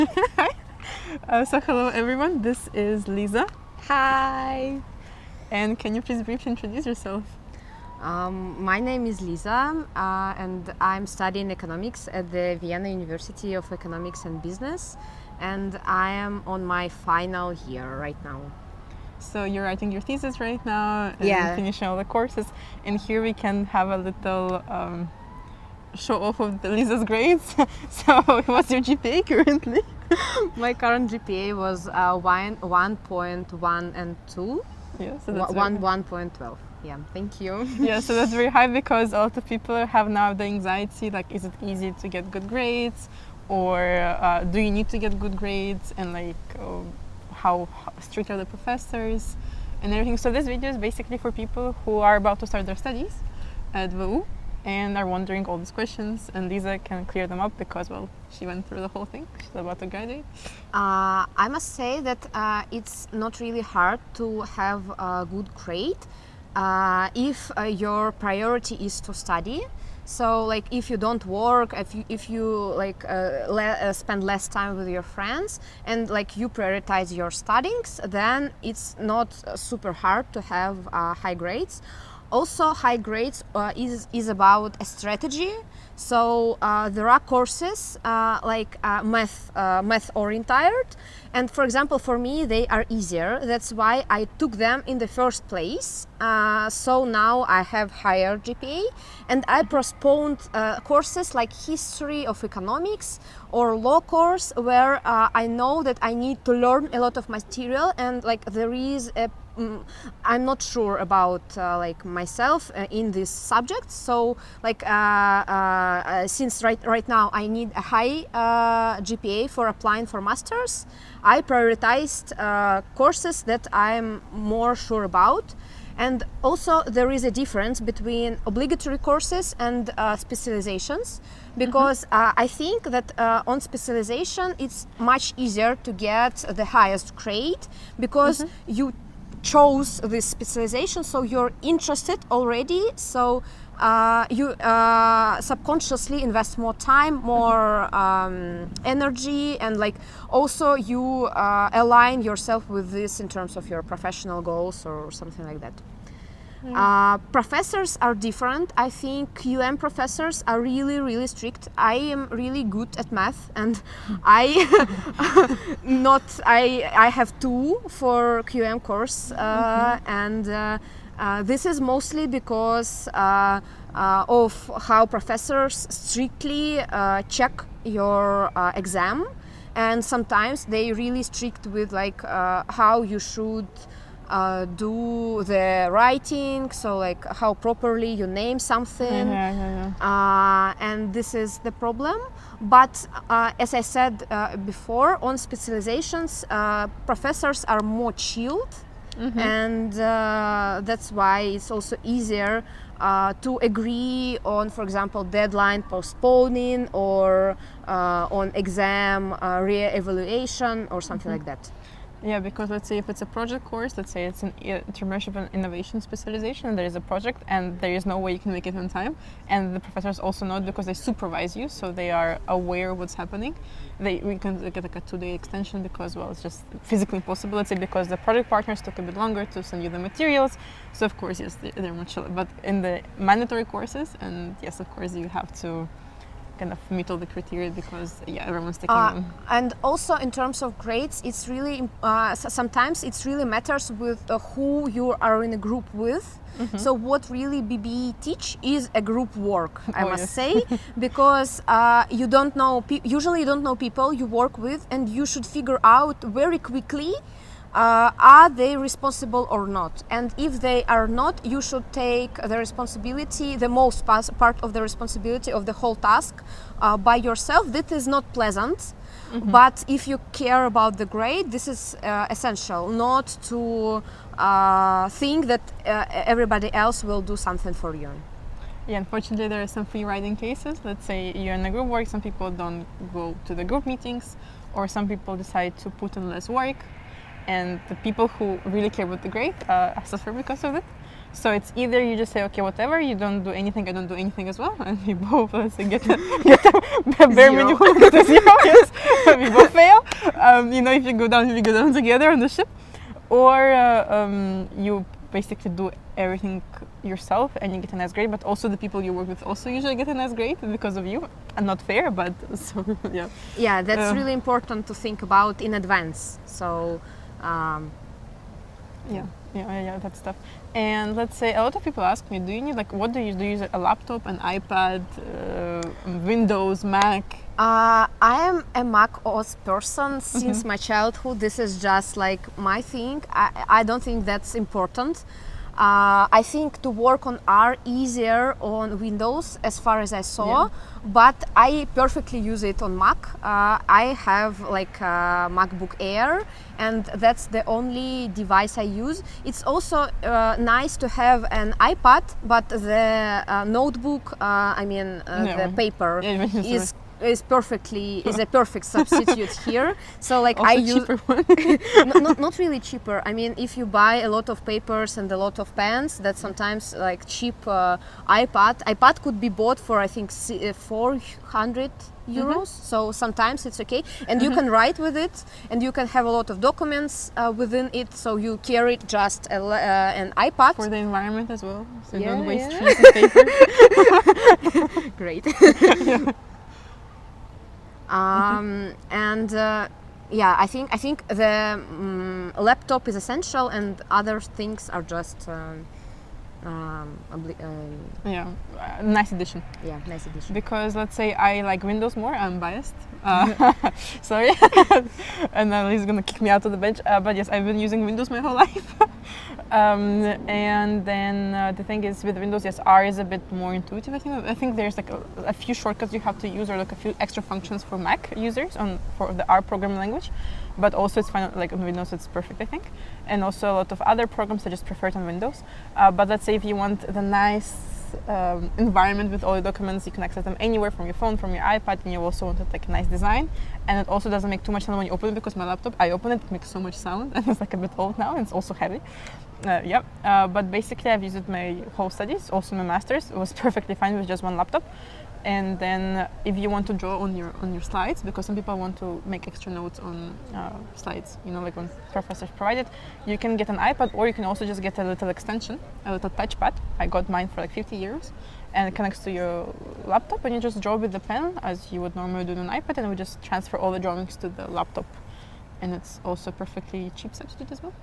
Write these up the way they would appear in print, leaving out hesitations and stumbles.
So hello everyone, this is Liza. Hi. And can you please briefly introduce yourself? My name is Liza, and I'm studying economics at the Vienna University of Economics and Business, and I am on my final year right now. So you're writing your thesis right now and Yeah. finishing all the courses, and here we can have a little show off of Liza's grades. So what's your GPA currently? My current GPA was 1.1 and 2. Yeah, so that's 1.12. Yeah, thank you. Yeah, so that's very high because a lot of people have now the anxiety, like, is it easy to get good grades, or do you need to get good grades, and like how strict are the professors and everything. So this video is basically for people who are about to start their studies at WU and are wondering all these questions, and Liza can clear them up because, well, she went through the whole thing. She's about to graduate. I must say that it's not really hard to have a good grade if your priority is to study. So, like, if you don't work, if you spend less time with your friends, and like you prioritize your studies, then it's not super hard to have high grades. Also, high grades is about a strategy. So there are courses math oriented, and for example, for me they are easier. That's why I took them in the first place. So now I have higher GPA, and I postponed courses like history of economics or law course, where I know that I need to learn a lot of material, and like there is a I'm not sure about myself in this subject. So since right now I need a high GPA for applying for masters, I prioritized courses that I'm more sure about. And also there is a difference between obligatory courses and specializations, because I think that on specialization it's much easier to get the highest grade, because you chose this specialization, so you're interested already, so you subconsciously invest more time, more energy, and like also you align yourself with this in terms of your professional goals or something like that. Professors are different. I think QM professors are really strict. I am really good at math, and I have 2 for QM course, and this is mostly because of how professors strictly check your exam, and sometimes they really strict with like how you should do the writing, so like how properly you name something. And this is the problem. But as I said before, on specializations professors are more chilled, and that's why it's also easier to agree on, for example, deadline postponing, or on exam re-evaluation or something like that. Yeah, because let's say if it's a project course, let's say it's an entrepreneurship and innovation specialization, and there is a project and there is no way you can make it on time, and the professors also know it because they supervise you, so they are aware of what's happening. We can get like a 2-day extension because, well, it's just physically impossible, let's say, because the project partners took a bit longer to send you the materials. So of course, yes, they're much, but in the mandatory courses, and yes, of course, you have to kind of meet all the criteria because everyone's taking them. And also in terms of grades, it's really sometimes it's really matters with who you are in a group with. So what really BBE teach is a group work, I must say, because you don't know usually you don't know people you work with, and you should figure out very quickly are they responsible or not, and if they are not, you should take the responsibility, the most part of the responsibility of the whole task by yourself. That is not pleasant, but if you care about the grade, this is essential, not to think that everybody else will do something for you. Yeah, unfortunately there are some free riding cases. Let's say you're in a group work, some people don't go to the group meetings, or some people decide to put in less work, and the people who really care about the grade suffer because of it. So it's either you just say, okay, whatever, you don't do anything, I don't do anything as well, and we both, let's say, get a bare minimum to 0, yes, we both fail. You know, if you go down together on the ship, or you basically do everything yourself and you get a nice grade, but also the people you work with also usually get a nice grade because of you, and not fair, but so yeah. Yeah, that's really important to think about in advance. So yeah, that stuff. And let's say a lot of people ask me, do you need what do you use a laptop, an iPad, Windows, Mac? I am a Mac OS person since my childhood. This is just like my thing. I don't think that's important. I think to work on are easier on Windows as far as I saw, but I perfectly use it on Mac. I have like a MacBook Air, and that's the only device I use. It's also nice to have an iPad, but the notebook, the paper is a perfect substitute here. So like also I use cheaper one. not really cheaper. I mean, if you buy a lot of papers and a lot of pens, that's sometimes like cheap iPad could be bought for I think 400 euros. So sometimes it's okay, and you can write with it, and you can have a lot of documents within it. So you carry just an iPad for the environment as well, so you Yeah, don't waste yeah. trees and paper. Great. I think the laptop is essential, and other things are just Nice addition. yeah, nice addition. Because let's say I like Windows more, I'm biased. Sorry. And he's gonna kick me out of the bench. But yes, I've been using Windows my whole life. And then the thing is with Windows, yes, R is a bit more intuitive. I think there's like a few shortcuts you have to use, or like a few extra functions for Mac users for the R programming language. But also it's fine, like on Windows it's perfect, I think. And also a lot of other programs I just prefer it on Windows. But let's say if you want the nice environment with all the documents, you can access them anywhere from your phone, from your iPad, and you also want like a nice design. And it also doesn't make too much sound when you open it, because my laptop, I open it, it makes so much sound, and it's like a bit old now, and it's also heavy. But basically I've used it my whole studies, also my masters. It was perfectly fine with just one laptop. And then if you want to draw on your slides, because some people want to make extra notes on slides, like when professors provide it, you can get an iPad, or you can also just get a little extension, a little touchpad. I got mine for like 50 euros, and it connects to your laptop, and you just draw with the pen as you would normally do on an iPad, and we just transfer all the drawings to the laptop. And it's also a perfectly cheap substitute as well.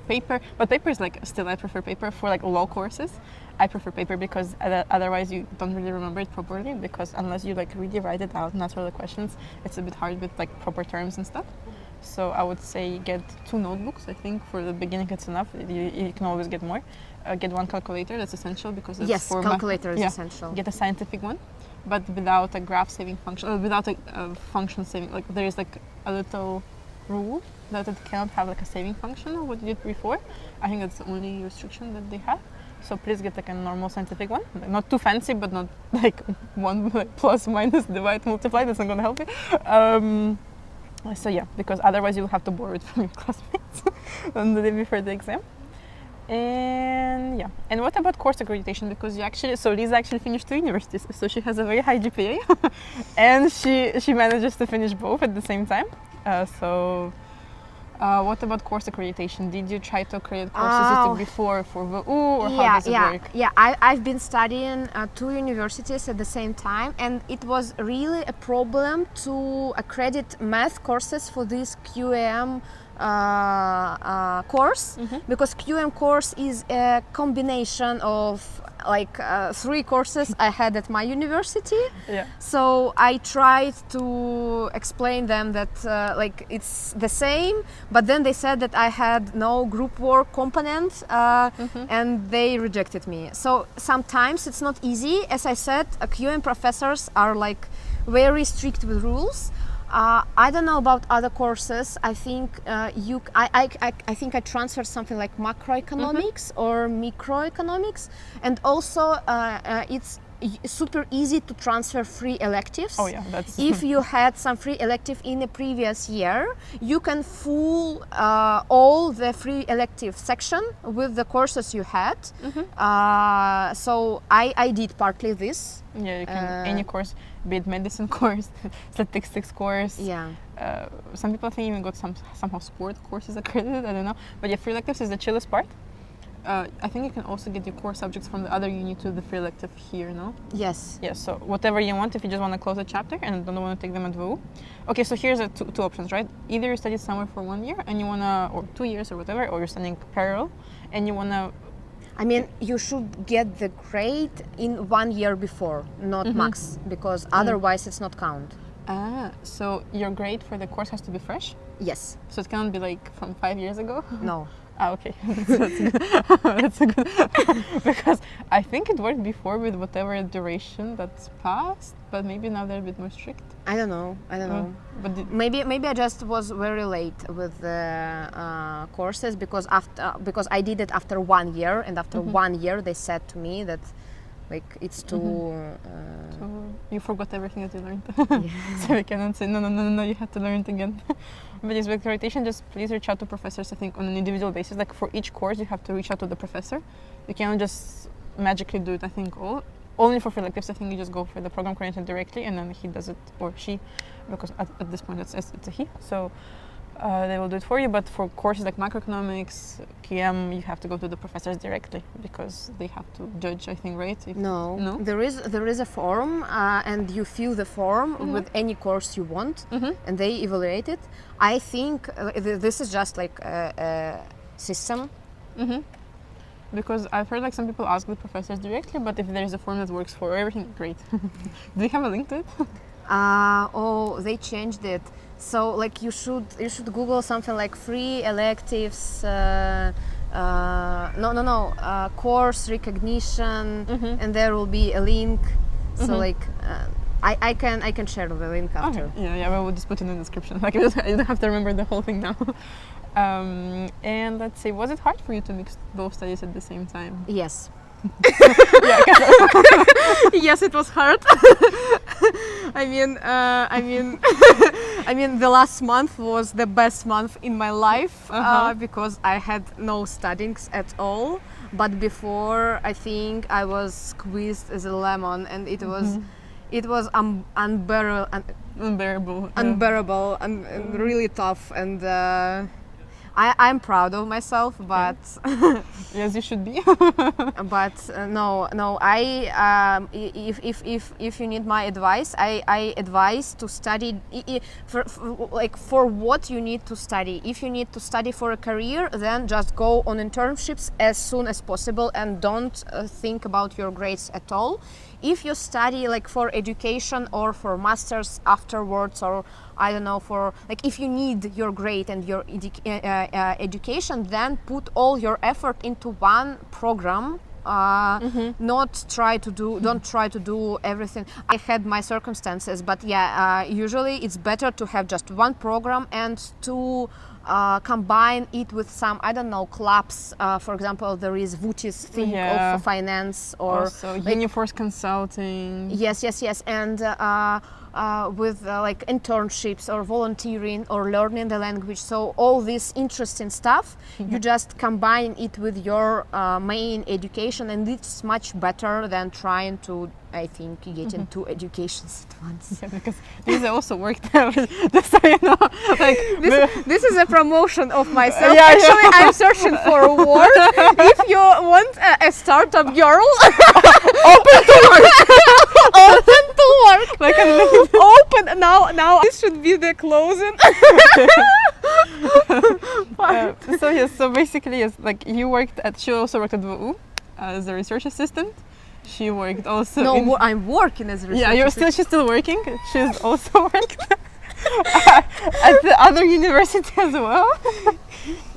Paper, but paper is like, still I prefer paper for like law courses. I prefer paper because otherwise you don't really remember it properly, because unless you like really write it out and answer the questions, it's a bit hard with like proper terms and stuff. So I would say get 2 notebooks. I think for the beginning it's enough. You can always get more. Get 1 calculator, that's essential, because it's Yes, calculator is essential. Get a scientific one, but without a graph saving function, without a function saving. Like there is like a little rule that it cannot have like a saving function of what you did before. I think that's the only restriction that they have. So please get like a normal scientific one, like not too fancy, but not like one like plus, minus, divide, multiply. That's not gonna help you. Because otherwise you'll have to borrow it from your classmates on the day before the exam. And what about course accreditation? Because Liza actually finished 2 universities, so she has a very high GPA, and she manages to finish both at the same time. What about course accreditation? Did you try to accredit courses before for WU, or how does it work? Yeah, I've been studying 2 universities at the same time, and it was really a problem to accredit math courses for this QM course, because QM course is a combination of like 3 courses I had at my university. So I tried to explain them that it's the same, but then they said that I had no group work component, and they rejected me. So sometimes it's not easy. As I said, QM professors are like very strict with rules. I don't know about other courses. I think I think I transferred something like macroeconomics or microeconomics, and also it's super easy to transfer free electives. Oh yeah, that's If you had some free elective in the previous year, you can full all the free elective section with the courses you had. So I did partly this. Yeah, you can any course, be it medicine course, statistics course. Yeah. Some people think even got somehow sport courses accredited. I don't know, but yeah, free electives is the chillest part. I think you can also get your core subjects from the other uni to the free elective here, no? Yes. Yes, so whatever you want, if you just want to close a chapter and don't want to take them at WU. Okay, so here's the two options, right? Either you study somewhere for 1 year and you want to, or 2 years or whatever, or you're studying parallel and you want to... I mean, you should get the grade in 1 year before, not max, because otherwise it's not count. Ah, so your grade for the course has to be fresh? Yes. So it cannot be like from 5 years ago? No. Ah, okay. That's a good because I think it worked before with whatever duration that's passed, but maybe now they're a bit more strict. I don't know. But Maybe I just was very late with the courses because I did it after 1 year, and after 1 year they said to me that like it's too. So you forgot everything that you learned. So we cannot say no. You have to learn it again. But yes, with accreditation, just please reach out to professors. I think on an individual basis, like for each course, you have to reach out to the professor. You cannot just magically do it. I think only for free electives. I think you just go for the program coordinator directly, and then he does it, or she, because at this point it's a he. So they will do it for you. But for courses like macroeconomics, QM, you have to go to the professors directly because they have to judge. I think, right? No. There is a form, and you fill the form with any course you want, and they evaluate it. I think this is just like a system. Because I've heard like some people ask the professors directly, but if there is a form that works for everything, great. Do you have a link to it? They changed it. So like you should Google something like free electives, course recognition, and there will be a link. So like I can share the link after. Okay. Yeah, we'll just put it in the description. Like you don't have to remember the whole thing now. And let's see, was it hard for you to mix both studies at the same time? Yes. Yeah, kind of. Yes, it was hard. I mean, the last month was the best month in my life because I had no studies at all. But before, I think I was squeezed as a lemon, and it was unbearable and really tough. And I'm proud of myself, but yes, you should be. but no. If you need my advice, I advise to study for what you need to study. If you need to study for a career, then just go on internships as soon as possible and don't think about your grades at all. If you study like for education or for masters afterwards, or I don't know, for like if you need your grade and your education, then put all your effort into one program. Don't try to do everything. I had my circumstances, but usually it's better to have just one program and to combine it with some, I don't know, clubs. For example, there is Vutis thing of finance, or also Uniforce Consulting. Yes, and with like internships or volunteering or learning the language. So all this interesting stuff, you just combine it with your main education, and it's much better than trying to, I think, get into educations at once. Yeah, because Liza also worked there. Just so you know, like this is a promotion of myself. Actually, I'm searching for work. If you want a startup girl, open to work. Open to work. Like open now. This should be the closing. So basically, yes, like she also worked at WU as a research assistant. She worked also. No, I'm working as a research assistant. She's still working. She's also worked at the other university as well.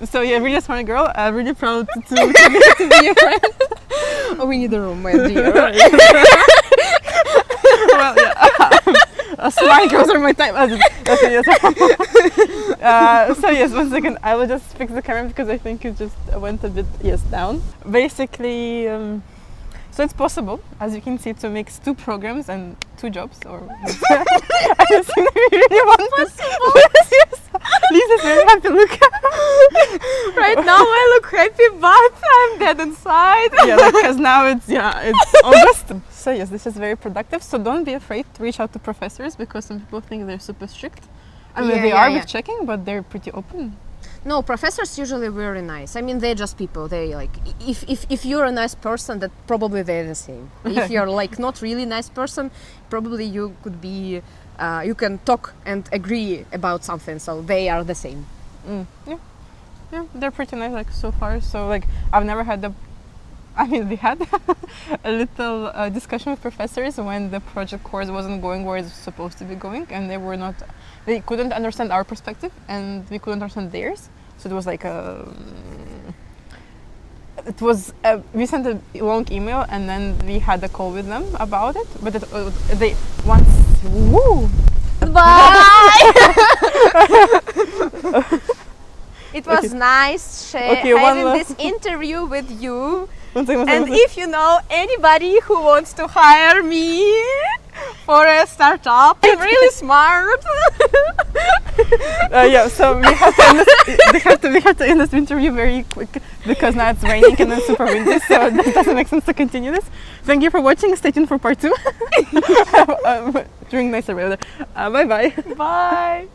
So yeah, really smart girl. Really proud to be your friend. Oh, we need a room, my dear. Well, yeah. Smart girls are my type. So yes, 1 second. I will just fix the camera because I think it just went a bit down. Basically, So it's possible, as you can see, to mix 2 programs and 2 jobs. Or I don't think we really want this. Yes. Liza's very happy. Look. Right now I look happy, but I'm dead inside. Yeah, because now it's August. So yes, this is very productive. So don't be afraid to reach out to professors, because some people think they're super strict. I mean, they are with checking, but they're pretty open. No, professors usually very nice. I mean, they're just people. They like if you're a nice person, that probably they're the same. If you're like not really nice person, probably you could be. You can talk and agree about something. So they are the same. Yeah, they're pretty nice. Like so far, so like I've never had we had a little discussion with professors when the project course wasn't going where it's supposed to be going, and they couldn't understand our perspective and we couldn't understand theirs. So it was like we sent a long email and then we had a call with them about it, but they once Bye. It was nice having this interview with you. One second. If you know anybody who wants to hire me for a startup, I'm really smart. So we have to end this interview very quick because now it's raining and it's super windy, so it doesn't make sense to continue this. Thank you for watching. Stay tuned for part 2 during nicer weather. Bye bye. Bye.